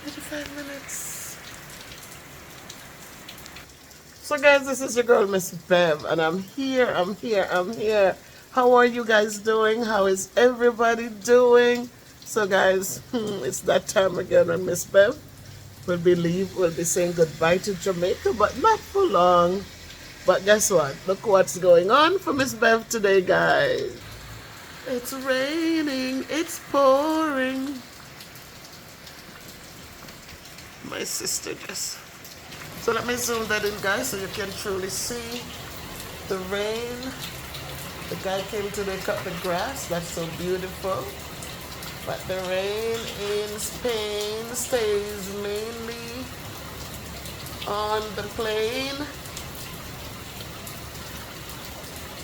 35 minutes. So guys, this is your girl Miss Bev, and I'm here. How are you guys doing? How is everybody doing? So guys, it's that time again when Miss Bev will be saying goodbye to Jamaica, but not for long. But guess what? Look what's going on for Miss Bev today, guys. It's raining, it's pouring. My sister just... So let me zoom that in, guys, so you can truly see the rain. The guy came to cut the grass. That's so beautiful. But the rain in Spain stays mainly on the plain.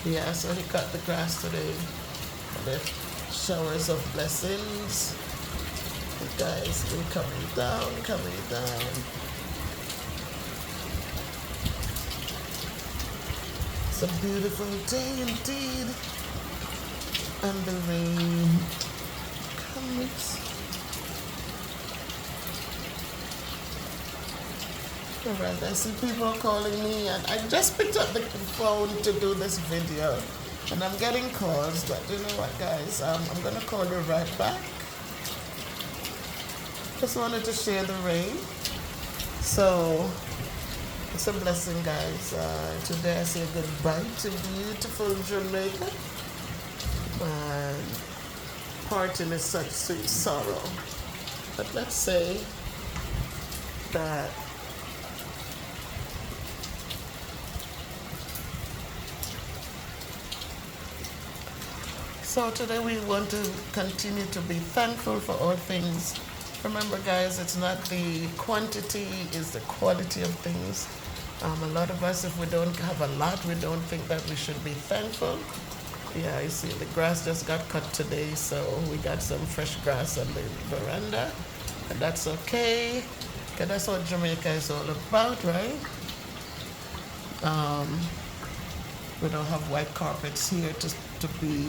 Yeah, so he cut the grass today. The showers of blessings. The guys been coming down. It's a beautiful day indeed. And the rain comes. Alright, I see people calling me, and I just picked up the phone to do this video. And I'm getting calls, but you know what, guys? I'm going to call you right back. Just wanted to share the rain. So, it's a blessing, guys. Today I say goodbye to beautiful Jamaica. And parting is such sweet sorrow. But let's say that so today we want to continue to be thankful for all things. Remember, guys, it's not the quantity, it's the quality of things. A lot of us, if we don't have a lot, we don't think that we should be thankful. Yeah, you see, the grass just got cut today, so we got some fresh grass on the veranda, and that's okay, because that's what Jamaica is all about, right? We don't have white carpets here to be,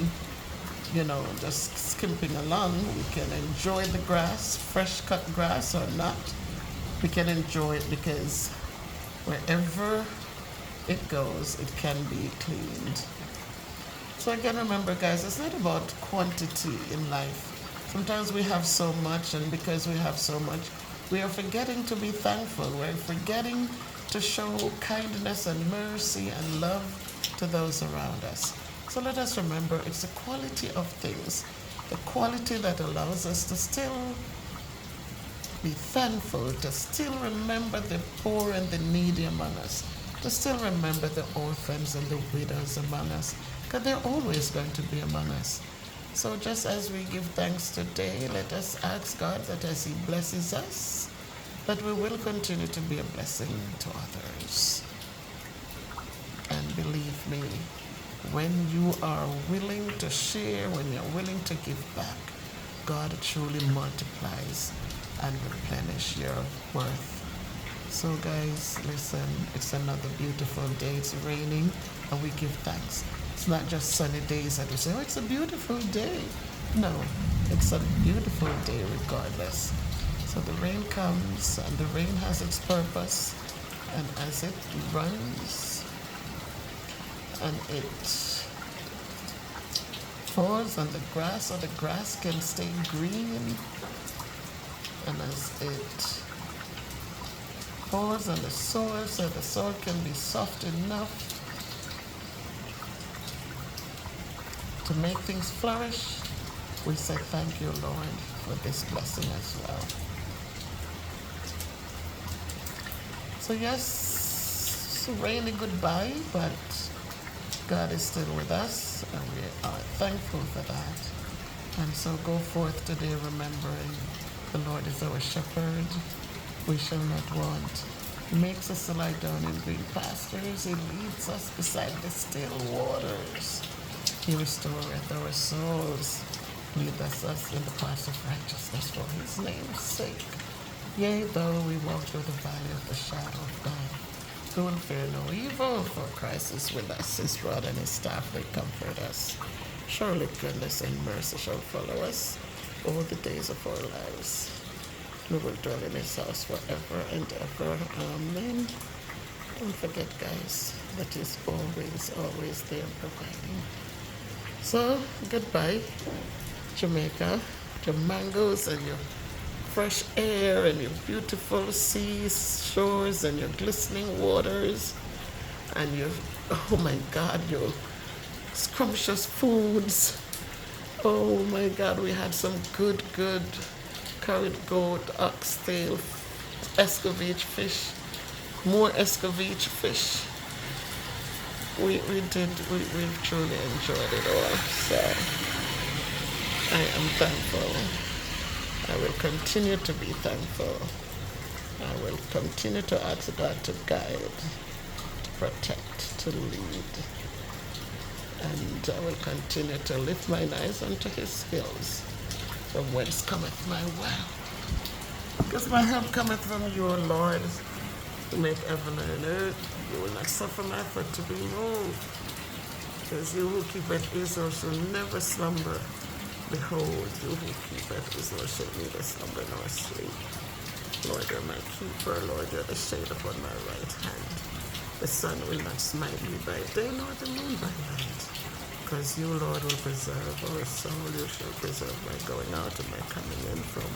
you know, just skimping along. We can enjoy the grass, fresh cut grass or not. We can enjoy it because wherever it goes, it can be cleaned. So again, remember, guys, it's not about quantity in life. Sometimes we have so much, and because we have so much, we are forgetting to be thankful. We're forgetting to show kindness and mercy and love to those around us. So let us remember, it's the quality of things, the quality that allows us to still be thankful, to still remember the poor and the needy among us, to still remember the orphans and the widows among us, because they're always going to be among us. So just as we give thanks today, let us ask God that as He blesses us, that we will continue to be a blessing to others. And believe me, when you are willing to share, when you're willing to give back, God truly multiplies and replenish your worth. So guys, listen, it's another beautiful day. It's raining and we give thanks. It's not just sunny days that we say, oh, it's a beautiful day. No, it's a beautiful day regardless. So the rain comes and the rain has its purpose, and as it runs and it falls on the grass so the grass can stay green, and as it falls on the soil so the soil can be soft enough to make things flourish, we say thank you, Lord, for this blessing as well. So yes, rainy goodbye, but God is still with us, and we are thankful for that. And so go forth today remembering the Lord is our shepherd. We shall not want. He makes us to lie down in green pastures. He leads us beside the still waters. He restoreth our souls. Leadeth us in the paths of righteousness for His name's sake. Yea, though we walk through the valley of the shadow of death, we will fear no evil, for Christ is with us. His rod and His staff, they comfort us. Surely goodness and mercy shall follow us all the days of our lives, We will dwell in his house forever and ever. Amen. Don't forget, guys, that he's always, always there providing. So, goodbye, Jamaica. Your mangoes and your fresh air and your beautiful seas, shores and your glistening waters and your, oh my God, your scrumptious foods. Oh my God, we had some good curried goat, oxtail, escovitch fish, more escovitch fish. We've truly enjoyed it all. So I am thankful. I will continue to be thankful. I will continue to ask God to guide, to protect, to lead. And I will continue to lift mine eyes unto his hills, from whence cometh my wealth. Because my help cometh from you, O Lord, who make heaven and earth. You will not suffer my foot to be moved. Because you who keepeth Israel shall never slumber. Behold, you who keepeth Israel shall neither slumber nor sleep. Lord, you're my keeper. Lord, you're the shade upon my right hand. The sun will not smite me by day, nor the moon by night. Because you, Lord, will preserve our soul. You shall preserve my going out and my coming in from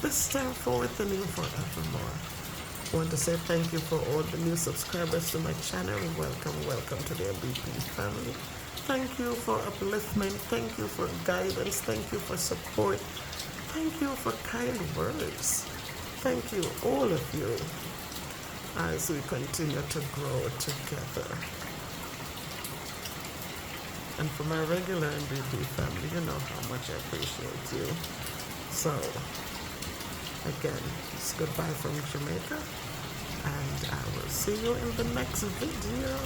this time forth and even forevermore. I want to say thank you for all the new subscribers to my channel. Welcome to the MVP family. Thank you for upliftment. Thank you for guidance. Thank you for support. Thank you for kind words. Thank you, all of you, as we continue to grow together. And for my regular MVP family, you know how much I appreciate you. So, again, it's goodbye from Jamaica, and I will see you in the next video.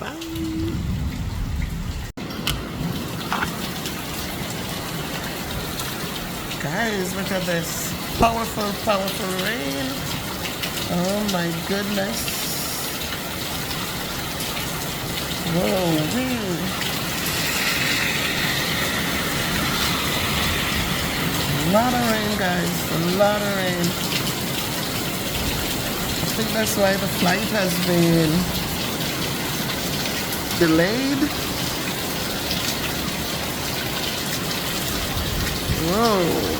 Bye. Guys, look at this. Powerful rain. Oh my goodness. Whoa, wee. A lot of rain, guys. A lot of rain. I think that's why the flight has been delayed. Whoa.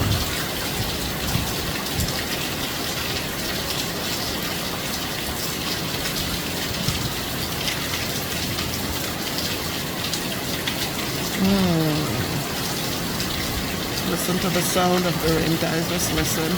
Listen to the sound of the rain, guys. Just listen.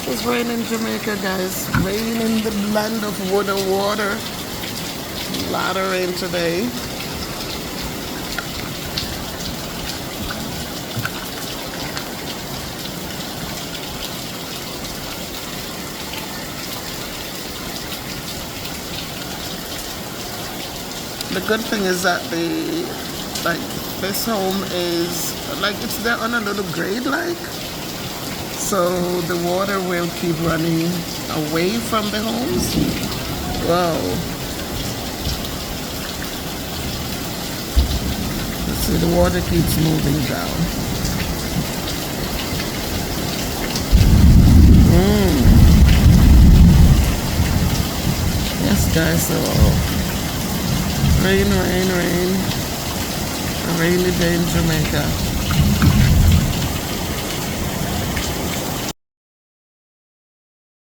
It's rain in Jamaica, guys. Rain in the land of wood and water. A lot of rain today. The good thing is that this home is it's there on a little grade so the water will keep running away from the homes. Wow. Let's see, the water keeps moving down. Yes, guys, so rain. A rainy day in Jamaica.